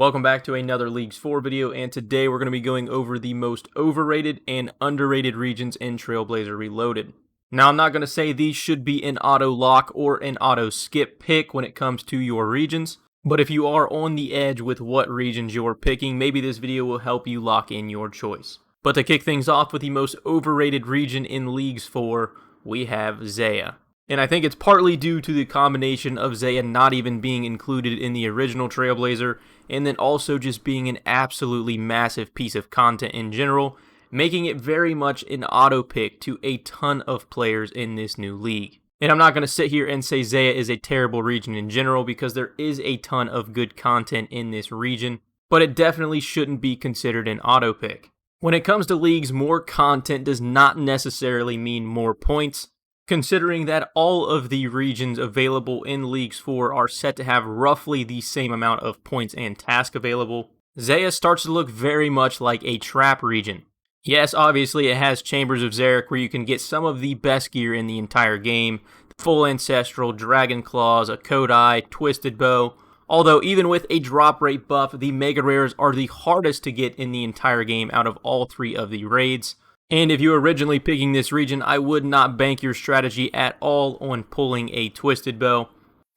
Welcome back to another Leagues 4 video, and today we're going to be going over the most overrated and underrated regions in Trailblazer Reloaded. Now, I'm not going to say these should be an auto lock or an auto skip pick when it comes to your regions, but if you are on the edge with what regions you're picking, maybe this video will help you lock in your choice. But to kick things off with the most overrated region in Leagues 4, we have Zaya. And I think it's partly due to the combination of Zaya not even being included in the original Trailblazer, and then also just being an absolutely massive piece of content in general, making it very much an auto pick to a ton of players in this new league. And I'm not going to sit here and say Zaya is a terrible region in general, because there is a ton of good content in this region, but it definitely shouldn't be considered an auto pick. When it comes to leagues, more content does not necessarily mean more points, considering that all of the regions available in Leagues 4 are set to have roughly the same amount of points and tasks available. Zaya starts to look very much like a trap region. Yes, obviously it has Chambers of Xeric where you can get some of the best gear in the entire game, full Ancestral, Dragon Claws, a Kodai, Twisted Bow, although even with a drop rate buff, the Mega Rares are the hardest to get in the entire game out of all three of the raids. And if you're originally picking this region, I would not bank your strategy at all on pulling a Twisted Bow,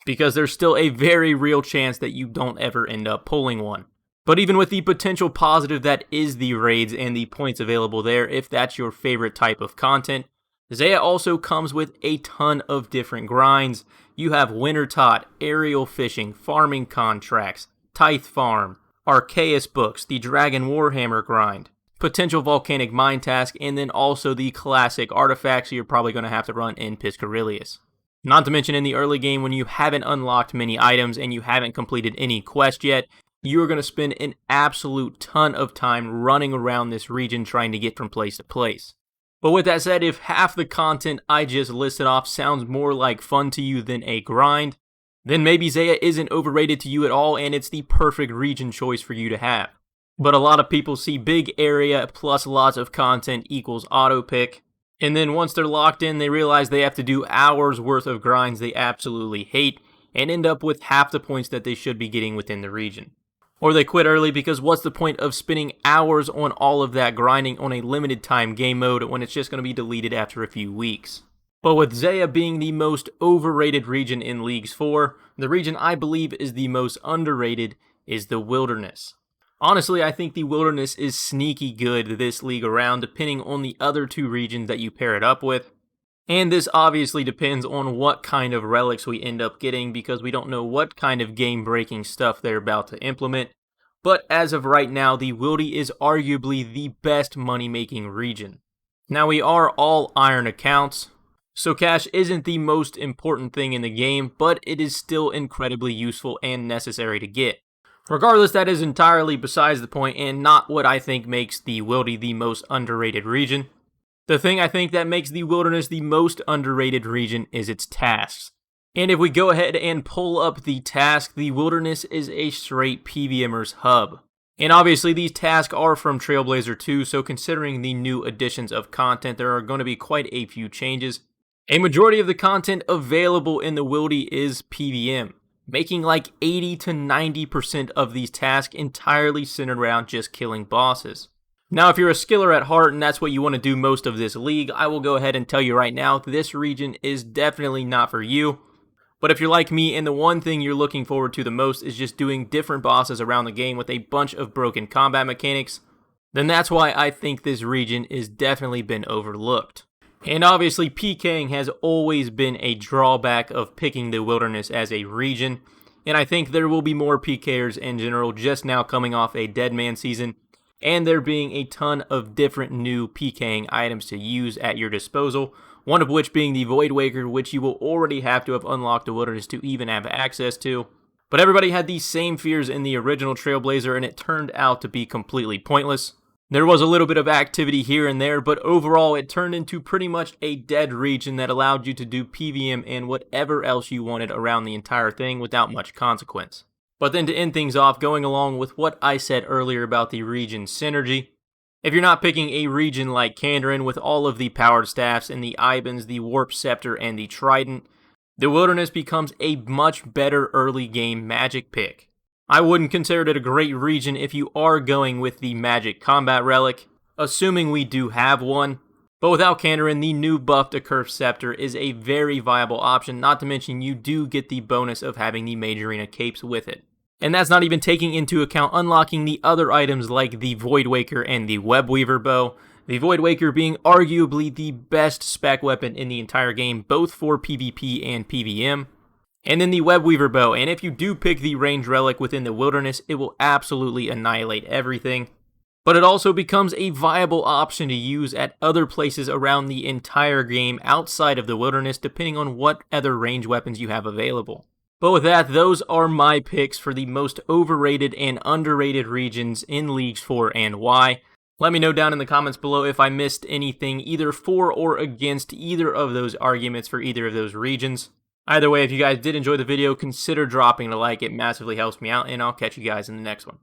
because there's still a very real chance that you don't ever end up pulling one. But even with the potential positive that is the raids and the points available there, if that's your favorite type of content, Zaya also comes with a ton of different grinds. You have Winter Tot, Aerial Fishing, Farming Contracts, Tithe Farm, Arceus Books, the Dragon Warhammer grind, potential Volcanic Mine task, and then also the classic artifacts you're probably going to have to run in Piscarilius. Not to mention in the early game when you haven't unlocked many items and you haven't completed any quest yet, you're going to spend an absolute ton of time running around this region trying to get from place to place. But with that said, if half the content I just listed off sounds more like fun to you than a grind, then maybe Zaya isn't overrated to you at all and it's the perfect region choice for you to have. But a lot of people see big area plus lots of content equals auto pick, and then once they're locked in, they realize they have to do hours worth of grinds they absolutely hate, and end up with half the points that they should be getting within the region. Or they quit early because what's the point of spending hours on all of that grinding on a limited time game mode when it's just going to be deleted after a few weeks. But with Zaya being the most overrated region in Leagues 4, the region I believe is the most underrated is the Wilderness. Honestly, I think the Wilderness is sneaky good this league around, depending on the other two regions that you pair it up with. And this obviously depends on what kind of relics we end up getting, because we don't know what kind of game-breaking stuff they're about to implement. But as of right now, the Wildy is arguably the best money-making region. Now, we are all iron accounts, so cash isn't the most important thing in the game, but it is still incredibly useful and necessary to get. Regardless, that is entirely besides the point and not what I think makes the Wildy the most underrated region. The thing I think that makes the Wilderness the most underrated region is its tasks. And if we go ahead and pull up the task, the Wilderness is a straight PVMer's hub. And obviously these tasks are from Trailblazer 2, so considering the new additions of content, there are going to be quite a few changes. A majority of the content available in the Wildy is PVM, making like 80 to 90% of these tasks entirely centered around just killing bosses. Now, if you're a skiller at heart and that's what you want to do most of this league, I will go ahead and tell you right now, this region is definitely not for you. But if you're like me and the one thing you're looking forward to the most is just doing different bosses around the game with a bunch of broken combat mechanics, then that's why I think this region has definitely been overlooked. And obviously, PKing has always been a drawback of picking the Wilderness as a region, and I think there will be more PKers in general just now coming off a Deadman season, and there being a ton of different new PKing items to use at your disposal, one of which being the Void Waker, which you will already have to have unlocked the Wilderness to even have access to. But everybody had these same fears in the original Trailblazer, and it turned out to be completely pointless. There was a little bit of activity here and there, but overall it turned into pretty much a dead region that allowed you to do PVM and whatever else you wanted around the entire thing without much consequence. But then to end things off, going along with what I said earlier about the region synergy, if you're not picking a region like Kandarin with all of the powered staffs and the Ibans, the Warp Scepter, and the Trident, the Wilderness becomes a much better early game magic pick. I wouldn't consider it a great region if you are going with the Magic Combat Relic, assuming we do have one. But without Kandarin, the new buffed Accursed Scepter is a very viable option, not to mention you do get the bonus of having the Majorina capes with it. And that's not even taking into account unlocking the other items like the Voidwaker and the Webweaver bow. The Voidwaker being arguably the best spec weapon in the entire game, both for PvP and PvM. And then the Webweaver bow, and if you do pick the range relic within the wilderness, it will absolutely annihilate everything. But it also becomes a viable option to use at other places around the entire game outside of the wilderness, depending on what other range weapons you have available. But with that, those are my picks for the most overrated and underrated regions in Leagues 4 and why. Let me know down in the comments below if I missed anything either for or against either of those arguments for either of those regions. Either way, if you guys did enjoy the video, consider dropping a like. It massively helps me out, and I'll catch you guys in the next one.